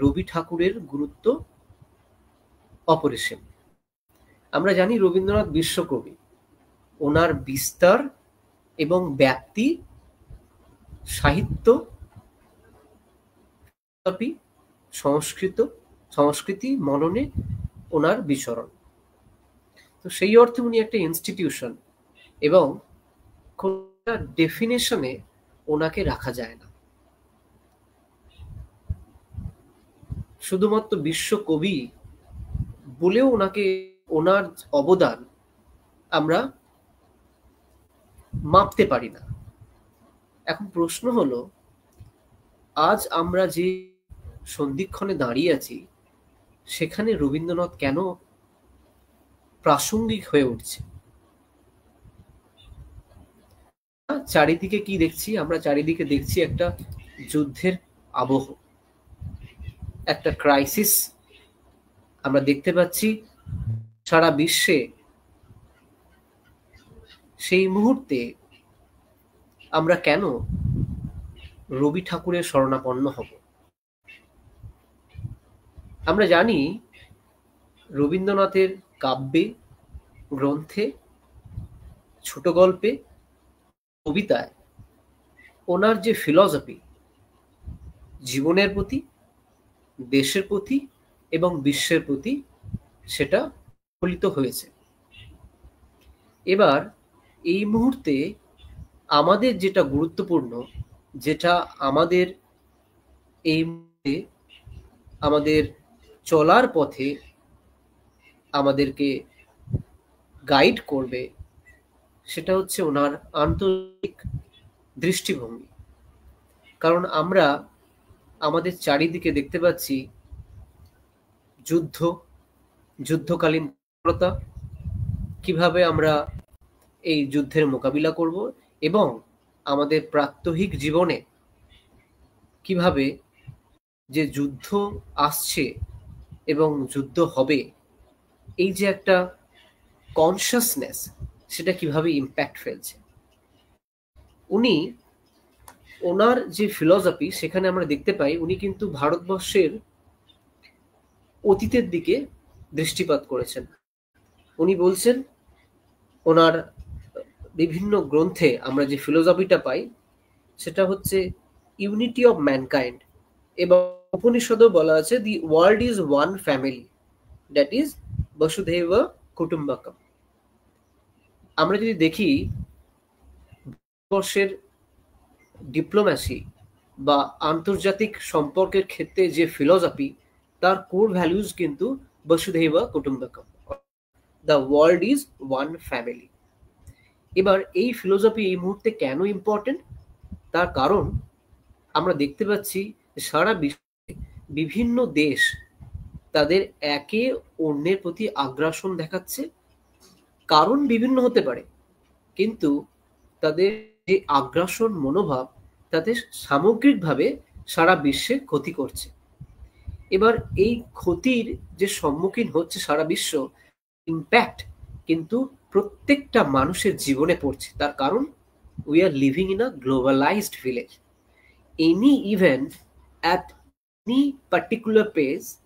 রবি ঠাকুরের গুরুত্ব অপরিসীম। আমরা জানি রবীন্দ্রনাথ বিশ্বকবি, ওনার বিস্তার এবং ব্যাপ্তি সাহিত্য, সংস্কৃতি মননে ওনার বিচরণ। তো সেই অর্থে উনি একটা ইনস্টিটিউশন, এবং কোন ডেফিনেশনে ওনাকে রাখা যায় না। শুধুমাত্র বিশ্বকবি বলেও ওনাকে, ওনার অবদান আমরা মাপতে পারি না। এখন প্রশ্ন হলো, আজ আমরা যে সন্ধিক্ষণে দাঁড়িয়ে আছি সেখানে রবীন্দ্রনাথ কেন প্রাসঙ্গিক হয়ে উঠছে? চারিদিকে কি দেখছি আমরা? চারিদিকে দেখছি একটা যুদ্ধের আবহ, একটা ক্রাইসিস আমরা দেখতে পাচ্ছি সারা বিশ্বে। সেই মুহূর্তে আমরা কেন রবি ঠাকুরের শরণাপন্ন হব? আমরা জানি রবীন্দ্রনাথের কাব্যে, গ্রন্থে, ছোট গল্পে, কবিতায় ওনার যে ফিলসফি জীবনের প্রতি, দেশের প্রতি এবং বিশ্বের প্রতি, সেটা ফলিত হয়েছে। এবার এই মুহূর্তে আমাদের যেটা গুরুত্বপূর্ণ, যেটা আমাদের এই মুহূর্তে আমাদের চলার পথে আমাদেরকে গাইড করবে, সেটা হচ্ছে ওনার আন্তরিক দৃষ্টিভঙ্গি। কারণ আমরা আমাদের চারিদিকে দেখতে পাচ্ছি যুদ্ধ, যুদ্ধকালীন তৎপরতা, কিভাবে আমরা এই যুদ্ধের মোকাবিলা করব এবং আমাদের প্রাত্যহিক জীবনে কিভাবে যে যুদ্ধ আসছে এবং যুদ্ধ হবে, এই যে একটা কনসিয়াসনেস, সেটা কিভাবে ইম্প্যাক্ট ফেলছে। উনি ওনার যে ফিলসফি, সেখানে আমরা দেখতে পাই উনি কিন্তু ভারতবর্ষের অতীতের দিকে দৃষ্টিপাত করেছেন। উনি বলছেন, ওনার বিভিন্ন গ্রন্থে আমরা যে ফিলসফিটা পাই সেটা হচ্ছে ইউনিটি অফ ম্যানকাইন্ড, এবং উপনিষদেও বলা আছে the world is one family, that is বসুধৈব কুটুম্বকম। আমরা যদি দেখি ভারতবর্ষের ডিপ্লোম্যাসি বা আন্তর্জাতিক সম্পর্কের ক্ষেত্রে যে ফিলসফি, তার কোর ভ্যালুজ কিন্তু বসুধৈব কুটুম্বকম, the world is one family. এবার এই ফিলসফি এই মুহূর্তে কেন ইম্পর্টেন্ট? তার কারণ আমরা দেখতে পাচ্ছি সারা বিশ্বে বিভিন্ন দেশ তাদের একে অন্যের প্রতি আগ্রাসন দেখাচ্ছে। কারণ বিভিন্ন হতে পারে, কিন্তু তাদের যে আগ্রাসন মনোভাব তাদের সামগ্রিকভাবে সারা বিশ্বে ক্ষতি করছে। এবার এই ক্ষতির যে সম্মুখীন হচ্ছে সারা বিশ্ব, ইম্প্যাক্ট কিন্তু প্রত্যেকটা মানুষের জীবনে পড়ছে। তার কারণ we are living in a globalized village. Any event at any particular pace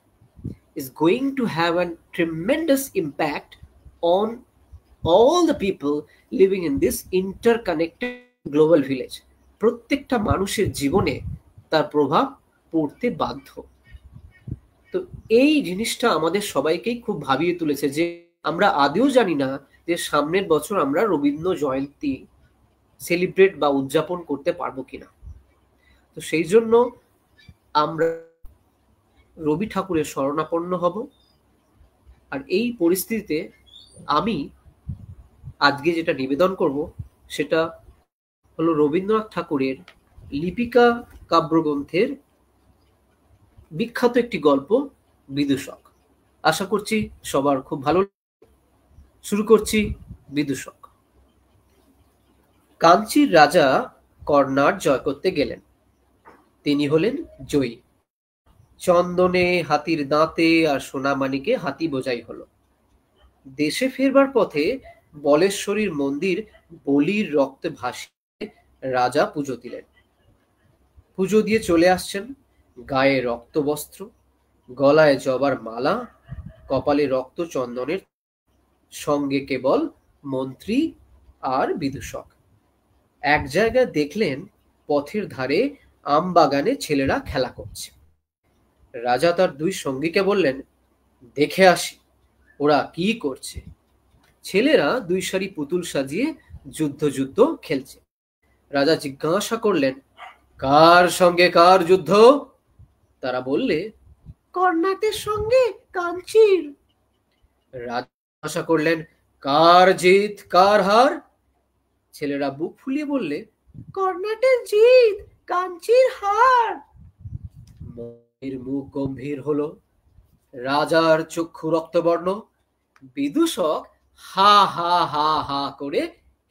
is going to have a tremendous impact on all the people living in this interconnected global village. প্রত্যেকটা মানুষের জীবনে তার প্রভাব পড়তে বাধ্য। তো এই জিনিসটা আমাদের সবাইকেই খুব ভাবিয়ে তুলেছে যে আমরা আদৌ জানি না যে সামনের বছর আমরা রবীন্দ্র জয়ন্তী সেলিব্রেট বা উদযাপন করতে পারবো কিনা। তো সেই জন্য আমরা রবি ঠাকুরের শরণাপন্ন হব। আর এই পরিস্থিতিতে আমি আজকে যেটা নিবেদন করব সেটা হলো রবীন্দ্রনাথ ঠাকুরের লিপিকা কাব্যগ্রন্থের বিখ্যাত একটি গল্প বিদূষক। আশা করছি সবার খুব ভালো। শুরু করছি বিদূষক। কাঞ্চির রাজা কর্নার জয় করতে গেলেন। তিনি হলেন জয়ী। চন্দনে, হাতির দাঁতে আর সোনামানিকে হাতি বোঝাই হলো। দেশে ফেরবার পথে বলেশ্বরীর মন্দির বলির রক্তে ভাসিয়ে রাজা পুজো দিলেন। পুজো দিয়ে চলে আসছেন, গায়ে রক্ত বস্ত্র, গলায় জবার মালা, কপালে রক্ত চন্দনের, সঙ্গে কেবল মন্ত্রী আর বিদূষক। এক জায়গায় দেখলেন পথের ধারে আম বাগানে ছেলেরা খেলা করছে। রাজা তার দুই সঙ্গীকে বললেন, দেখে আসি ওরা কি করছে। ছেলেরা দুই সারি পুতুল সাজিয়ে যুদ্ধ খেলছে। রাজা জিজ্ঞাসা করলেন, কার সঙ্গে কার যুদ্ধ? তারা বললে, কর্ণাটের সঙ্গে কাঞ্চির। রাজা আশা করলেন, কার জিত কার হার? ছেলেরা বুক ফুলিয়ে বললে, কর্ণাটের জিত, কাঞ্চির হার। মন্ত্রীর মুখ গম্ভীর হলো, রাজার চক্ষু রক্তবর্ণ। বিদূষক হা হা হা হা করে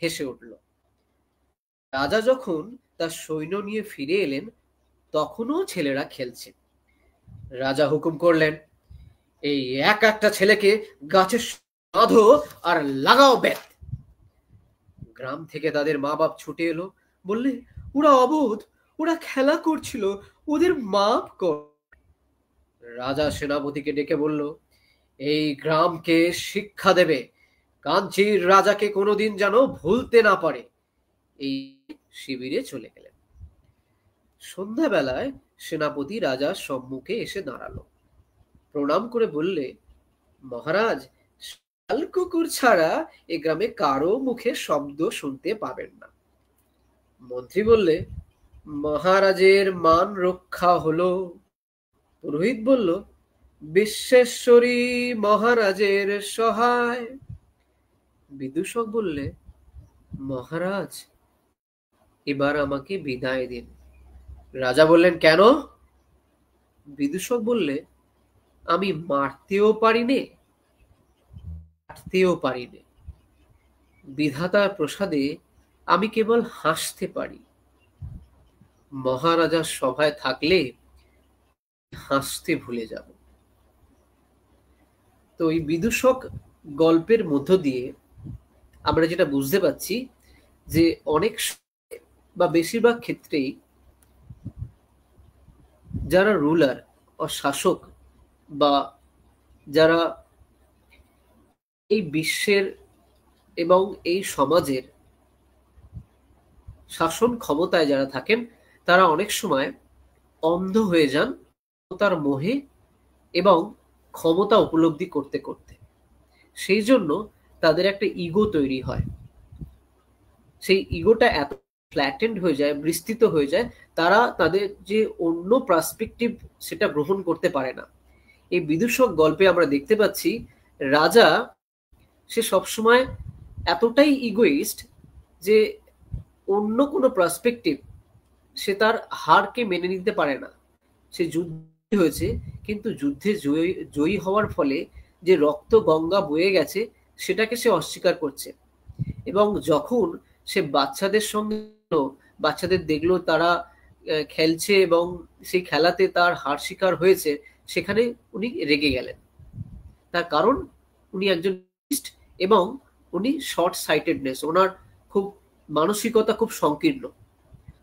হেসে উঠল। রাজা যখন তার সৈন্য নিয়ে ফিরে এলেন, তখনও ছেলেরা খেলছে। রাজা হুকুম করলেন, এই এক একটা ছেলেকে গাছে বাঁধো আর লাগাও বেত। গ্রাম থেকে তাদের মা বাপ ছুটে এলো, বললে, ওরা অবোধ, ওরা খেলা করছিল, ওদের মাপ কর। রাজা সেনাপতিকে ডেকে বলল, এই গ্রামকে শিক্ষা দেবে, কাঞ্চির রাজাকে কোনোদিন যেন ভুলতে না পারে। এই শিবিরে চলে গেলেন। সন্ধ্যাবেলায় সেনাপতি রাজার সম্মুখে এসে দাঁড়ালো, প্রণাম করে বললে, মহারাজ, শাল কুকুর ছাড়া এ গ্রামে কারো মুখে শব্দ শুনতে পাবেন না। মন্ত্রী বললে, মহারাজের মান রক্ষা হলো। পুরোহিত বলল, বিশ্বেশ্বরী মহারাজের সহায়। বিদূষক বললে, মহারাজ, এবার আমাকে বিদায় দিন। রাজা বললেন, কেন? বিদূষক বললে, আমি মারতেও পারি নে, কাটতেও পারি নে। বিধাতার প্রসাদে আমি কেবল হাসতে পারি। মহারাজার সভায় থাকলে হাসতে ভুলে যাব। তো এই বিদূষক গল্পের মধ্য দিয়ে আমরা যেটা বুঝতে পারছি যে অনেক বা বেশিরভাগ ক্ষেত্রেই যারা রুলার ও শাসক বা যারা এই বিশ্বের এবং এই সমাজের শাসন ক্ষমতায় যারা থাকেন, তারা অনেক সময় অন্ধ হয়ে যান ক্ষমতার মোহে এবং ক্ষমতা উপলব্ধি করতে করতে। সেই জন্য তাদের একটা ইগো তৈরি হয়। সেই ইগোটা এত ফ্ল্যাটেন্ড হয়ে যায়, বিস্তৃত হয়ে যায়, তারা তাদের যে অন্য পার্সপেক্টিভ সেটা গ্রহণ করতে পারে না। এই বিদূষক গল্পে আমরা দেখতে পাচ্ছি রাজা সে সবসময় এতটাই ইগোইস্ট যে অন্য কোনো পার্সপেক্টিভ সে তার হারকে মেনে নিতে পারে না। সে যুদ্ধ হয়েছে, কিন্তু যুদ্ধে জয়ী হওয়ার ফলে যে রক্ত গঙ্গা বয়ে গেছে সেটাকে সে অস্বীকার করছে। এবং যখন সে বাচ্চাদের সঙ্গে বাচ্চাদের দেখলো তারা খেলছে এবং সেই খেলাতে তার হার স্বীকার হয়েছে, সেখানে উনি রেগে গেলেন। তার কারণ উনি একজন এবং উনি শর্ট সাইটেডনেস, ওনার খুব মানসিকতা খুব সংকীর্ণ।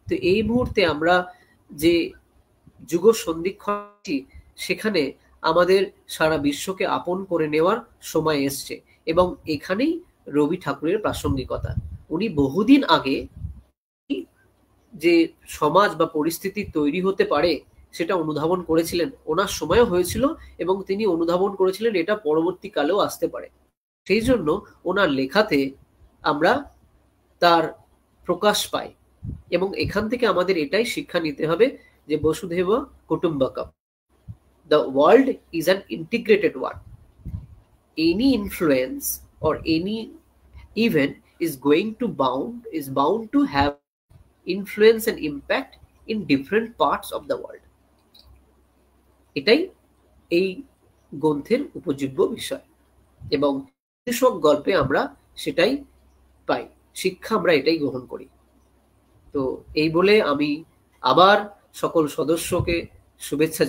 তো এই মুহূর্তে আমরা যে যুগ সন্ধিক্ষণ, সেখানে আমাদের সারা বিশ্বকে আপন করে নেওয়ার সময় এসছে এবং এখানেই রবি ঠাকুরের প্রাসঙ্গিকতা। উনি বহুদিন আগে যে সমাজ বা পরিস্থিতি তৈরি হতে পারে সেটা অনুধাবন করেছিলেন, ওনার সময়ও হয়েছিল এবং তিনি অনুধাবন করেছিলেন এটা পরবর্তীকালেও আসতে পারে। সেই জন্য ওনার লেখাতে আমরা তার প্রকাশ পাই এবং এখান থেকে আমাদের এটাই শিক্ষা নিতে হবে যে বসুধৈব কুটুম্বকম, the world is an integrated one. Any influence or any event is bound to have influence and impact in different parts of the world. এটাই এই গ্রন্থের উপজীব্য বিষয় এবং বিদূষক গল্পে আমরা সেটাই পাই, শিক্ষা আমরা এটাই গ্রহণ করি। তো এই বলে আমি আবার সকল সদস্যকে শুভেচ্ছা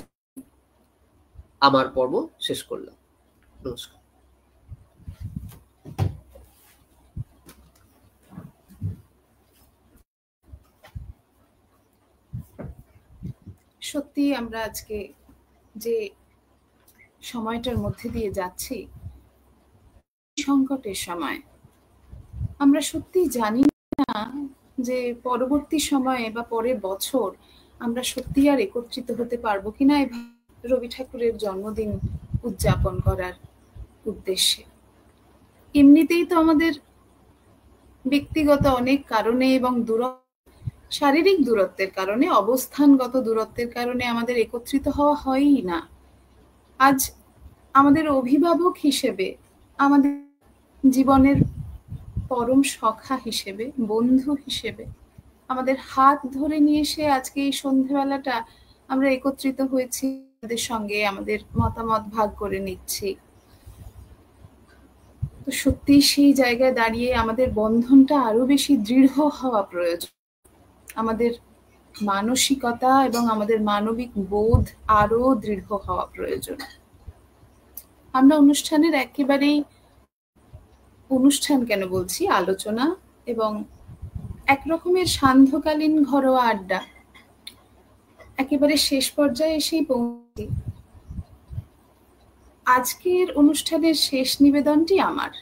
আমার পর্ব শেষ করলাম। নমস্কার। সত্যি আমরা আজকে যে সময়টার মধ্যে দিয়ে যাচ্ছি, সংকটের সময়, আমরা সত্যি জানি না যে পরবর্তী সময়ে বা পরের বছর আমরা সত্যি আর একত্রিত হতে পারবো কিনা রবি ঠাকুরের জন্মদিন উদযাপন করার উদ্দেশ্যে। এমনিতেই তো আমাদের ব্যক্তিগত অনেক কারণে এবং শারীরিক দূরত্বের কারণে, অবস্থানগত দূরত্বের কারণে আমাদের একত্রিত হওয়া হয়ই না। আজ আমাদের অভিভাবক হিসেবে, আমাদের জীবনের পরম সখা হিসেবে, বন্ধু হিসেবে আমাদের হাত ধরে নিয়ে এসে আজকে এই সন্ধ্যেবেলাটা আমরা একত্রিত হয়েছি, আমাদের সঙ্গে আমাদের মতামত ভাগ করে নিচ্ছি। তো সত্যি সেই জায়গায় দাঁড়িয়ে আমাদের বন্ধনটা আরো বেশি দৃঢ় হওয়া প্রয়োজন। আমাদের মানসিকতা এবং আমাদের মানবিক বোধ আরো দৃঢ় হওয়া প্রয়োজন। আমরা অনুষ্ঠানের একেবারেই, অনুষ্ঠান কেন বলছি, আলোচনা এবং একরকমের সান্ধ্যকালীন ঘরোয়া আড্ডা একেবারে শেষ পর্যায়ে এসেই পৌঁছি। আজকের অনুষ্ঠানের শেষ নিবেদনটি আমার।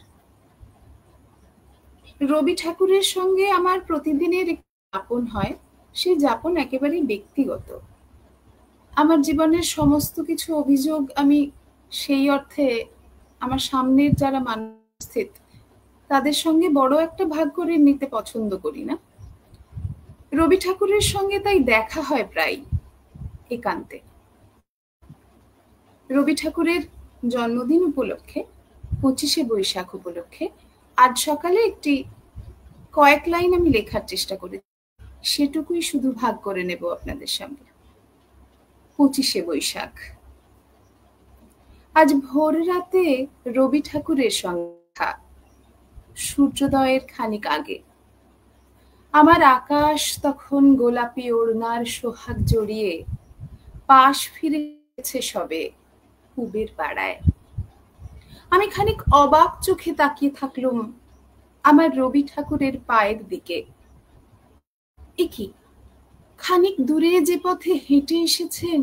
রবি ঠাকুরের সঙ্গে আমার প্রতিদিনের একটি যাপন হয়, সেই যাপন একেবারেই ব্যক্তিগত। আমার জীবনের সমস্ত কিছু অভিযোগ আমি সেই অর্থে আমার সামনের যারা মানুষ স্থিত তাদের সঙ্গে বড় একটা ভাগ করে নিতে পছন্দ করি না। রবি ঠাকুরের সঙ্গে তাই দেখা হয় প্রায় একান্তে। রবি ঠাকুরের জন্মদিন উপলক্ষে, 25শে বৈশাখ উপলক্ষে আজ সকালে একটি কয়েক লাইন আমি লেখার চেষ্টা করি, সেটুকুই শুধু ভাগ করে নেব আপনাদের সঙ্গে। 25শে বৈশাখ। আজ ভোর রাতে রবি ঠাকুরের সঙ্গে সূর্যোদয়ের খানিক আগে। আমার আকাশ তখন গোলাপি ওড়নার সোহাগ জড়িয়ে পাশ ফিরেছে সবে পূবের পাড়ায়। আমি খানিক অবাক চোখে তাকিয়ে থাকলুম আমার রবি ঠাকুরের পায়ের দিকে। একি খানিক দূরে যে পথে হেঁটে এসেছেন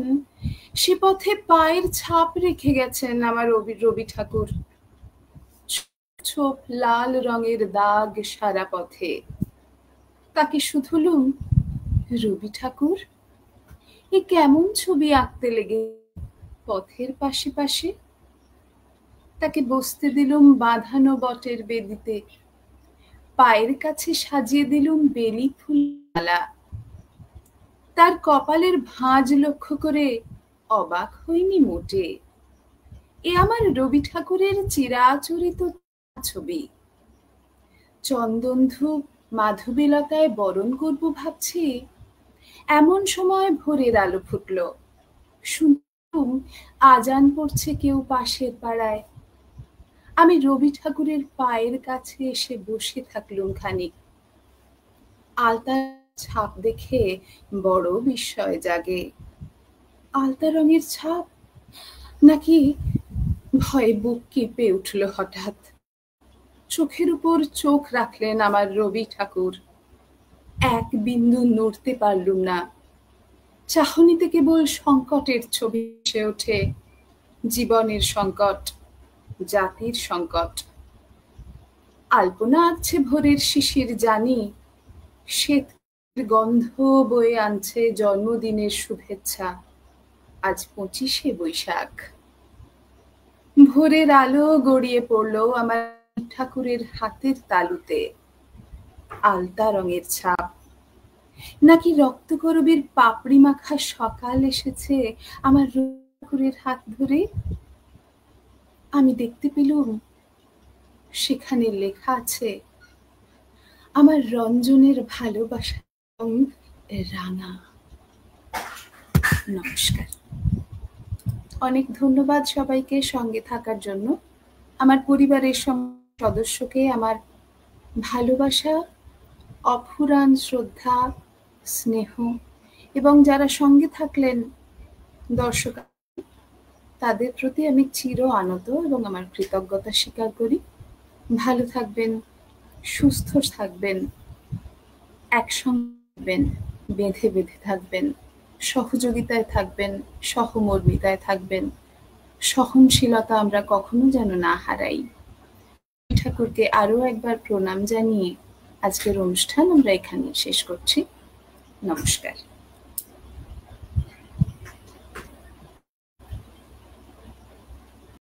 সে পথে পায়ের ছাপ রেখে গেছেন আমার রবি ঠাকুর। ছোপ লাল রঙের দাগ সারা পথে। তাকে শুধুলুম, রবি ঠাকুর এ কেমন ছবি আঁকতে লেগে পথের পাশে পাশে। তাকে বসতে দিলুম বাঁধানো বটের বেদিতে, পায়ের কাছে সাজিয়ে দিলুম বেলি ফুলমালা। তার কপালের ভাঁজ লক্ষ্য করে অবাক হইনি মোটে। এ আমার রবি ঠাকুরের চিরাচরিত ছবি। চন্দন ধূপ মাধবীলতায় বরণ করব ভাবছি, এমন সময় ভোরের আলো ফুটল। শুনলুম আজান পড়ছে কেউ পাশের পাড়ায়। আমি রবি ঠাকুরের পায়ের কাছে এসে বসে থাকলুম খানিক। আলতার ছাপ দেখে বড় বিস্ময় জাগে। আলতা রঙের ছাপ, নাকি ভয়ে বুক কেঁপে উঠল হঠাৎ। চোখের উপর চোখ রাখলেন আমার রবি ঠাকুর। এক বিন্দু নড়তে পারলুম না। চাহনিতে কেবল সংকটের ছবি এসে ওঠে, জীবনের সংকট, জাতির সংকট। আলপনা আঁকছে ভোরের শিশির জানি, শ্বেত গন্ধ বয়ে আনছে জন্মদিনের শুভেচ্ছা। আজ 25শে বৈশাখ। ভোরের আলো গড়িয়ে পড়ল আমার ঠাকুরের হাতের তালুতে। আলতা রঙের ছাপ, নাকি রক্তকরবীর পাপড়ি মাখা সকাল এসেছে আমার ঠাকুরের হাত ধরে। আমি দেখতে পেলুম সেখানে লেখা আছে, আমার রঞ্জনের ভালোবাসা রাঙা। নমস্কার। অনেক ধন্যবাদ সবাইকে সঙ্গে থাকার জন্য। আমার পরিবারের সদস্যকে আমার ভালোবাসা, অফুরান শ্রদ্ধা, স্নেহ এবং যারা সঙ্গে থাকলেন দর্শক, তাদের প্রতি আমি চির আনত এবং আমার কৃতজ্ঞতা স্বীকার করি। ভালো থাকবেন, সুস্থ থাকবেন, একসঙ্গে থাকবেন, বেঁধে বেঁধে থাকবেন, সহযোগিতায় থাকবেন, সহমর্মিতায় থাকবেন। সহনশীলতা আমরা কখনো যেন না হারাই। ঠাকুরকে আরো একবার প্রণাম জানিয়ে আজকের অনুষ্ঠান আমরা এখানে শেষ করছি। নমস্কার।